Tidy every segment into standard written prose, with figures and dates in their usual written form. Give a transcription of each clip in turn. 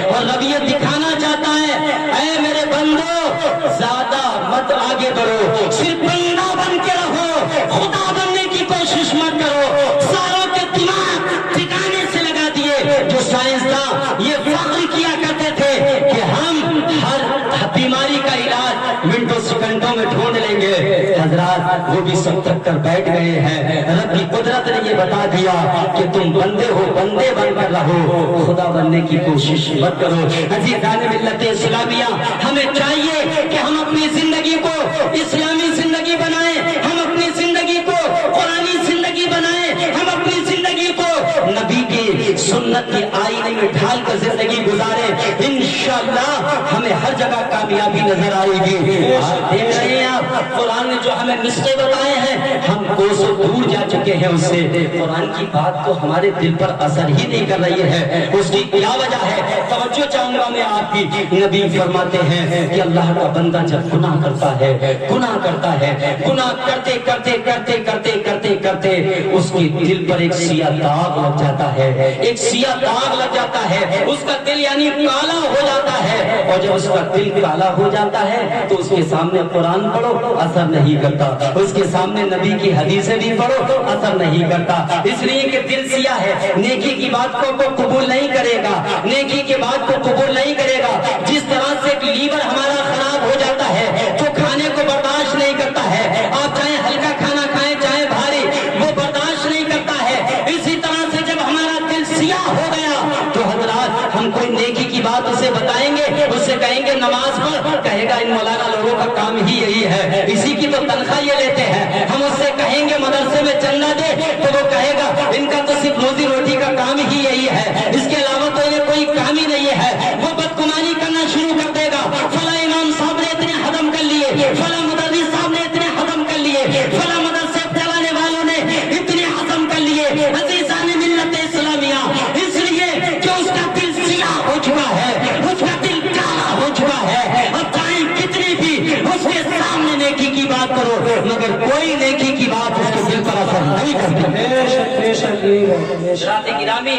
اور رب یہ دکھانا چاہتا ہے اے میرے بندو زیادہ مت آگے بڑھو، صرف بندہ بن کے رہو، خدا بننے کی کوشش مت کرو۔ ساروں کے دماغ ٹھکانے سے لگا دیے جو سائنسداں یہ فخر کیا کرتے تھے کہ ہم ہر بیماری کا علاج منٹوں سیکنڈوں میں ڈھونڈ لیں گے، حضرات وہ بھی سب تک کر بیٹھ گئے ہیں۔ رب کی قدرت نے یہ بتا دیا کہ تم بندے ہو، بندے بن کر رہو، خدا بننے کی کوشش مت کرو۔ عزیزان ملت اسلامیہ، ہمیں چاہیے کہ ہم اپنی زندگی کو اسلامی زندگی بنائیں، ہم اپنی زندگی کو قرآنی زندگی بنائیں، ہم اپنی زندگی کو نبی کی سنت کی آئینے میں ڈھال کر زندگی گزاریں۔ انشاءاللہ ہمیں ہر جگہ کامیابی نظر آئے گی۔ آپ دیکھ رہے ہیں، آپ قرآن نے جو ہمیں نسخے بتائے ہیں ہم کوسوں دور جا چکے ہیں اس سے۔ قرآن کی بات تو ہمارے دل پر اثر ہی نہیں کر رہی ہے، اس کی کیا وجہ ہے؟ توجہ چاہوں گا میں آپ کی۔ نبی فرماتے ہیں کہ اللہ کا بندہ جب گناہ کرتا ہے، گناہ کرتے کرتے اس کے دل پر ایک سیاہ داغ لگ جاتا ہے، ایک سیاہ داغ لگ جاتا ہے، اس کا دل یعنی کالا ہو جاتا ہے۔ اور جب اس کا دل کالا ہو جاتا ہے تو اس کے سامنے قرآن پڑھو اثر نہیں کرتا، اس کے سامنے نبی کی حدیثیں بھی پڑھو اثر نہیں کرتا، اس لیے کہ دل سیاہ ہے، نیکی کی بات کو قبول نہیں کرے گا، نیکی کی بات کو قبول نہیں کرے گا۔ جس طرح سے لیور ہمارا خراب ہو جاتا ہے، جو کھانے کو برداشت نہیں کرتا ہے، آپ چاہے ہلکا کھانا کھائیں چاہے بھاری، وہ برداشت نہیں کرتا ہے۔ اسی طرح سے جب ہمارا دل سیاہ ہو گیا تو حضرات ہم کوئی نیکی کی بات اسے بتائیں گے، اسے کہیں گے نماز پڑھ، کہے گا ان مولانا لوگوں کا کام ہی یہی ہے، اسی کی تو تنخواہ یہ لیتے ہیں۔ ہم اس سے کہیں گے مدرسے میں چندہ دے تو وہ کہے گا ان کا تو صرف روزی روٹی کا کام ہی یہی ہے، اس کے علاوہ تو انہیں کوئی کام ہی نہیں ہے۔ وہ بدگمانی کرنا شروع کر دے گا، فلاں امام صاحب نے اتنے ہضم کر لیے، فلاں مدرس صاحب نے اتنے ہضم کر لیے، فلاں مدرسے چلانے والوں نے اتنے ہضم کر لیے۔ عزیزان ملت اسلامیہ، اس لیے کہ اس کا دل سیاہ ہو چکا ہے، اس کا دل کالا ہو چکا ہے۔ اب چاہے کتنی بھی اس کے سامنے نیکی کی بات کرو مگر کوئی نیکی کی بات اس کے دل پر اثر نہیں کرتی۔ حضرات گرامی،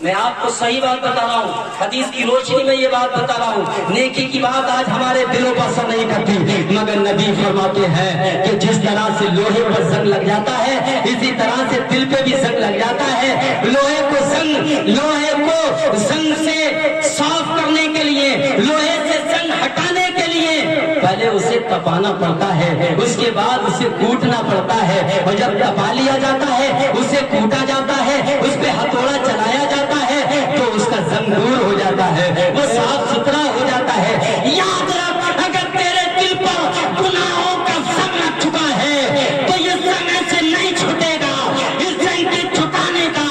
میں آپ کو صحیح بات بتا رہا ہوں، حدیث کی روشنی میں یہ بات بتا رہا ہوں، نیکی کی بات آج ہمارے دلوں پر اثر نہیں کرتی، مگر نبی فرماتے ہیں کہ جس طرح سے لوہے پر زنگ لگ جاتا ہے اسی طرح سے دل پہ بھی زنگ لگ جاتا ہے۔ لوہے کو زنگ سے صاف کرنے کے لیے، لوہے سے زنگ ہٹانے کے لیے پہلے اسے تپانا پڑتا ہے، اس کے بعد اسے کوٹنا پڑتا ہے، اور جب تپا لیا جاتا ہے اسے کوٹا جاتا ہے، اس پہ ہتھوڑا چلایا جاتا ہے تو اس کا زنگ دور ہو جاتا ہے، وہ صاف ستھرا ہو جاتا ہے۔ یاد رکھ، اگر تیرے دل پر گناہوں کا زنگ لگ چکا ہے تو یہ زنگ ایسے نہیں چھوٹے گا۔ اس زنگ کے چھٹانے کا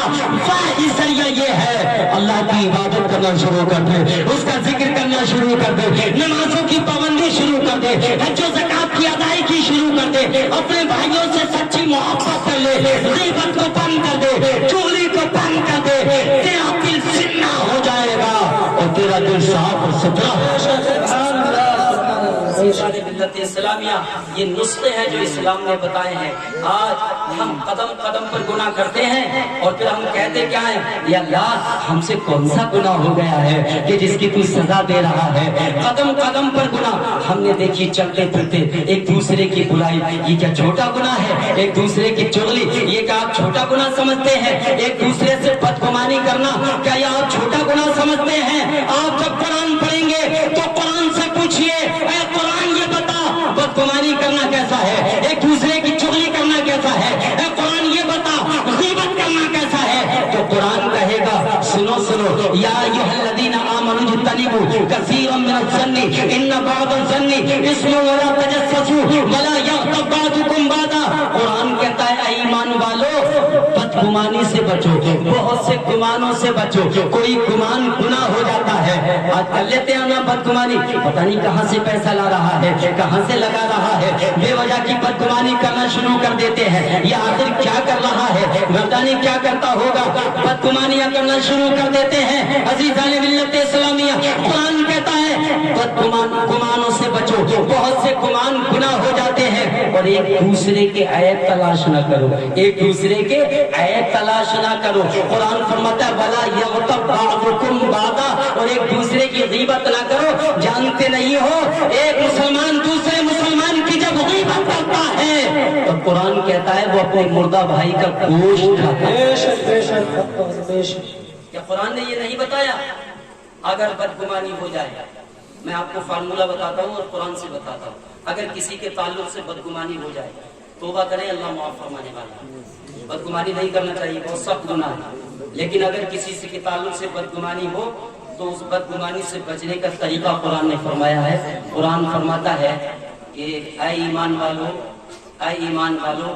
واحد ذریعہ یہ ہے اللہ کی عبادت کرنا شروع کر دے، اس کا ذکر کرنا شروع کر دے، نمازوں کی پابندی شروع کر دے، حج و زکات کی ادائیگی شروع کر دے، اپنے بھائیوں سے سچی محبت کر لے، غیبت کو بند کر دے، چغلی کو بند کر دے، تیرا دل سننا ہو جائے گا اور تیرا دل صاف اور ستھرا ہو جائے گا۔ ملت اسلامیہ، یہ نسخے ہیں جو اسلام نے بتائے ہیں۔ آج ہم قدم قدم پر گناہ کرتے ہیں اور پھر ہم کہتے کیا ہیں؟ یا اللہ ہم سے کون سا گناہ ہو گیا ہے کہ جس کی تو سزا دے رہا ہے؟ قدم قدم پر گناہ ہم نے دیکھی، چلتے پھرتے ایک دوسرے کی برائی، یہ کیا چھوٹا گناہ ہے؟ ایک دوسرے کی چغلی، یہ کیا آپ چھوٹا گناہ سمجھتے ہیں؟ ایک دوسرے سے بدگمانی کرنا، کیا یہ آپ چھوٹا گناہ سمجھتے ہیں؟ آپ جب قرآن پڑھیں گے تو قرآن سے پوچھئے، اے قرآن یہ بتا بدگمانی کرنا کیسا ہے، ایک دوسرے کی چغلی کرنا کیسا ہے، اے قرآن یہ بتا غیبت کرنا کیسا ہے؟ تو قرآن کہے گا سنو سنو، یا ایھا الذین آمنوا اجتنبوا کثیرا من الظن ان بعض الظن اسم ولا تجسسوا ولا یغتب بعضکم بعضا۔ قرآن کہتا ہے اے ایمان والو بدگمانی سے بچو، بہت سے گمانوں سے بچو، کوئی گمان گناہ ہو جاتا ہے۔ آج کر لیتے ہیں نا بدگمانی، پتہ نہیں کہاں سے پیسہ لا رہا ہے، کہاں سے لگا رہا ہے، بے وجہ کی بدگمانی کرنا شروع کر دیتے ہیں۔ یہ آخر کیا کر رہا ہے، پتہ نہیں کیا کرتا ہوگا، بدگمانیاں کرنا شروع کر دیتے ہیں۔ عزیزان ملت اسلامیہ، قرآن کہتا ہے گمانوں سے بچو، بہت سے گمان گناہ ہو جاتے ہیں۔ اور ایک دوسرے کے عیب تلاش نہ کرو، ایک دوسرے کے عیب تلاش نہ کرو۔ قرآن فرماتا ہے وَلَا يَغْتَبْ بَعْضُكُمْ بَعْضًا، اور ایک دوسرے کی غیبت نہ کرو۔ جانتے نہیں ہو ایک مسلمان دوسرے مسلمان کی جب غیبت کرتا ہے تو قرآن کہتا ہے وہ اپنے مردہ بھائی کا گوشت کھاتا ہے۔ کیا قرآن نے یہ نہیں بتایا؟ اگر بدگمانی ہو جائے، میں آپ کو فارمولہ بتاتا ہوں اور قرآن سے بتاتا ہوں، اگر کسی کے تعلق سے بدگمانی ہو جائے توبہ کریں، اللہ معاف فرمانے والا۔ بدگمانی نہیں کرنا چاہیے، بہت سخت گناہ ہے، لیکن اگر کسی سے کے تعلق سے بدگمانی ہو تو اس بدگمانی سے بچنے کا طریقہ قرآن نے فرمایا ہے۔ قرآن فرماتا ہے کہ اے ایمان والو، اے ایمان والو،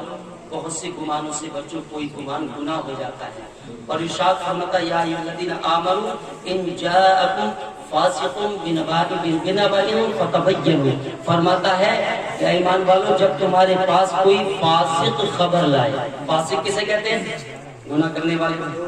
بہت سے گمانوں سے بچو، کوئی گمان گناہ ہو جاتا ہے۔ اور ارشاد فرماتا ہے یا ایھا الذین آمنوا ان جاءکم فاسق بنبأ فتبینوا، فرماتا ہے کہ ایمان والو جب تمہارے پاس کوئی فاسق خبر لائے، فاسق کسے کہتے ہیں؟ گناہ کرنے والے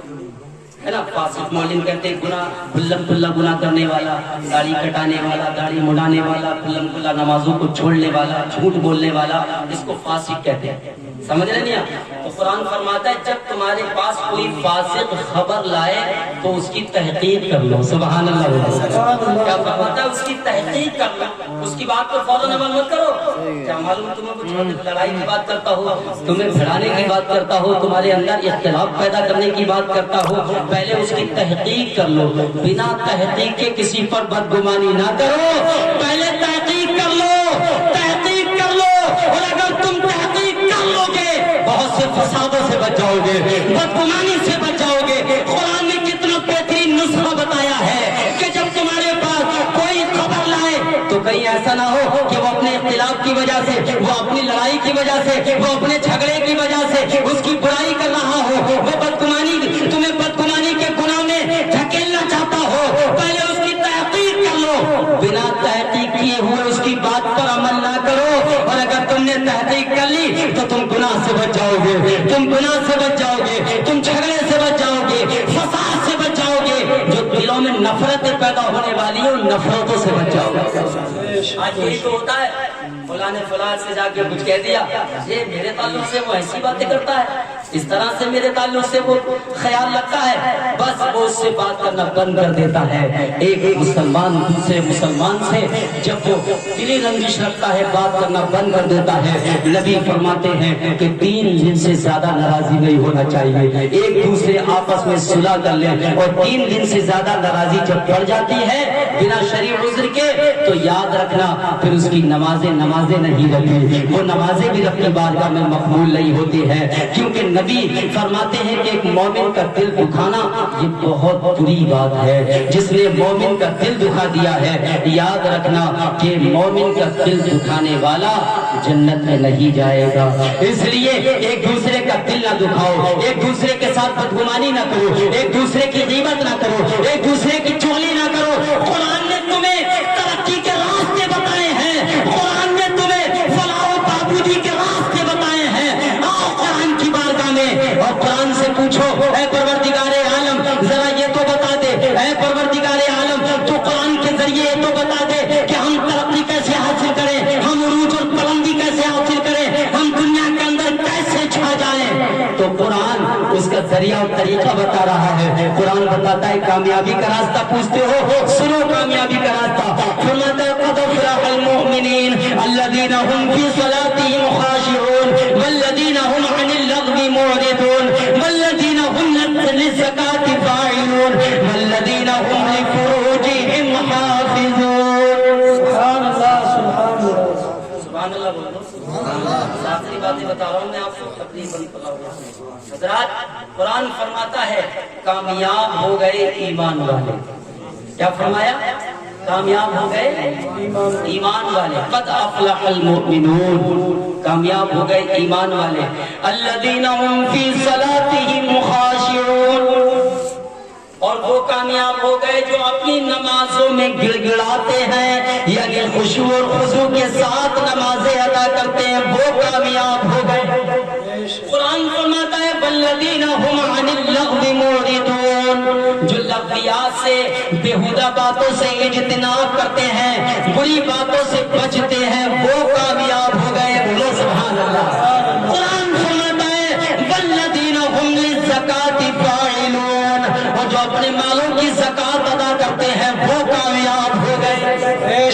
ہے نا، فاسق معلن کہتے ہیں گناہ، کھلم کھلا گناہ کرنے والا، داڑھی کٹانے والا، داڑھی مڑانے والا، کھلم کھلا نمازوں کو چھوڑنے والا، جھوٹ بولنے والا، اس کو فاسق کہتے ہیں۔ سمجھ رہے نہیں آپ؟ تو قرآن فرماتا ہے جب تمہارے پاس کوئی فاسق خبر لائے تو اس کی تحقیق کر لو۔ سبحان اللہ۔ کیا فرماتا ہے؟ اس کی تحقیق کر لو، اس کی بات پر فوراً عمل مت کرو۔ کیا معلوم تمہیں کچھ لڑائی کی بات کرتا ہو، تمہیں بھڑانے کی بات کرتا ہو، تمہارے اندر اختلاف پیدا کرنے کی بات کرتا ہو، پہلے اس کی تحقیق کر لو۔ بنا تحقیق کے کسی پر بدگمانی نہ کرو، پہلے تحقیق کر لو، تحقیق کر لو، اور اگر تم تحقیق کر لو گے بہت سے فسادوں سے بچ جاؤ گے، بدگمانی سے بچ جاؤ گے۔ قرآن نے کتنا بہترین نسخہ بتایا ہے کہ جب تمہارے پاس کوئی خبر لائے تو کہیں ایسا نہ ہو کہ وہ اپنے اختلاف کی وجہ سے، وہ اپنی لڑائی کی وجہ سے، وہ اپنے جھگڑے کی وجہ سے اس کی برائی کر رہا ہو، وہ بدگمانی، تمہیں بدگمانی کے گناہ میں دھکیلنا چاہتا ہو، پہلے اس کی تحقیق کر لو۔ بنا تحقیق کیے ہوئے اس کی بات پر عمل نہ کرو، اور اگر تم نے تحقیق کر لی تو تم گناہ سے بچ جاؤ گے، تم گناہ سے بچ جاؤ گے، تم جھگڑے سے بچ جاؤ گے، فساد سے بچ جاؤ گے، جو دلوں میں نفرتیں پیدا ہونے والی ہیں ان نفرتوں سے بچ جاؤ گے۔ آج یہی تو ہوتا ہے، فلاں نے فلاں سے جا کے کچھ کہہ دیا، یہ میرے تعلق سے وہ ایسی باتیں کرتا ہے، اس طرح سے میرے تعلق سے وہ خیال رکھتا ہے، بس وہ اس سے بات کرنا بند کر دیتا ہے۔ ایک مسلمان دوسرے مسلمان سے جب وہ دلی رنجش رکھتا ہے بات کرنا بند کر دیتا ہے۔ نبی فرماتے ہیں کہ 3 دن سے زیادہ ناراضی نہیں ہونا چاہیے، ایک دوسرے آپس میں صلح کر لیں، اور 3 دن سے زیادہ ناراضی جب بڑھ جاتی ہے بنا شرعی عذر کے تو یاد رکھنا پھر اس کی نمازیں نہیں رہتی، وہ نمازیں بھی ربی بارگاہ میں مقبول نہیں ہوتی ہے، کیونکہ نبی فرماتے ہیں کہ ایک مومن کا دل دکھانا یہ بہت بری بات ہے۔ جس نے مومن کا دل دکھا دیا ہے یاد رکھنا کہ مومن کا دل دکھانے والا جنت میں نہیں جائے گا۔ اس لیے ایک دوسرے کا دل نہ دکھاؤ، ایک دوسرے کے ساتھ بدگمانی نہ کرو، ایک دوسرے کی غیبت نہ کرو، ایک دوسرے کی چغلی نہ کرو۔ قرآن نے تمہیں ترقی کے راستے بتائے ہیں، قرآن نے تمہیں فلاح و بہبودی کے راستے بتائے ہیں۔ آؤ قرآن کی بارگاہ میں اور قرآن سے پوچھو اے پروردگار عالم ذرا یہ تو بتا دے، اے پروردگار عالم تو قرآن کے ذریعے یہ تو بتا دے کہ ہم ترقی کیسے حاصل کریں، ہم عروج اور بلندی کیسے حاصل کریں، ہم دنیا کے اندر کیسے چھا جائیں۔ تو قرآن اس کا ذریعہ اور طریقہ بتا رہا ہے۔ قرآن بتاتا ہے کامیابی کا راستہ پوچھتے ہو، سنو کامیابی کا راستہ۔ فرماتا ہے قد افلح المؤمنین الذین هم فی صلاتهم خاشعون والذین هم عن اللغو معرضون والذین هم للزکاة فاعلون والذین هم لفروجهم حافظون۔ سبحان اللہ، سبحان اللہ، سبحان اللہ بولو۔ آخری باتیں بتا رہا ہوں میں آپ کو تقریباً حضرات۔ قرآن فرماتا ہے کامیاب ہو گئے ایمان والے۔ کیا فرمایا؟ کامیاب ہو گئے ایمان والے۔ قد افلح المؤمنون، کامیاب ہو گئے ایمان والے۔ الذین هم فی صلاتهم خاشعون، اور وہ کامیاب ہو گئے جو اپنی نمازوں میں گڑ گڑاتے ہیں، یعنی خشوع اور خضوع کے ساتھ نمازیں ادا کرتے ہیں، وہ کامیاب ہو گئے۔ قرآن فرماتا ہے والذین هم عن اللغو معرضون، جو لغویات سے، بیہودہ باتوں سے اجتناب کرتے ہیں، بری باتوں سے بچتے ہیں، وہ کامیاب ہو گئے۔ بولو سبحان اللہ۔ قرآن فرماتا ہے والذین هم للزکاۃ فاعلون، اور جو اپنے مالوں کی زکات ادا کرتے ہیں وہ کامیاب ہو گئے۔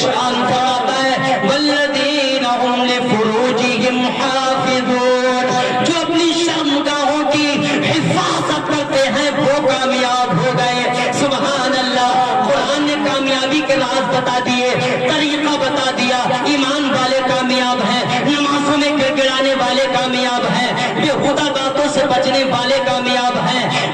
قرآن فرماتا ہے والذین هم لفروجهم حافظون، جو اپنی شرمگاہوں کی حفاظت کرتے ہیں وہ کامیاب ہو گئے۔ سبحان اللہ۔ قرآن نے کامیابی کے راز بتا دیے، طریقہ بتا دیا۔ ایمان والے کامیاب ہیں، نمازوں میں گڑگڑانے والے کامیاب ہیں، بے خدا باتوں سے بچنے والے کامیاب ہیں،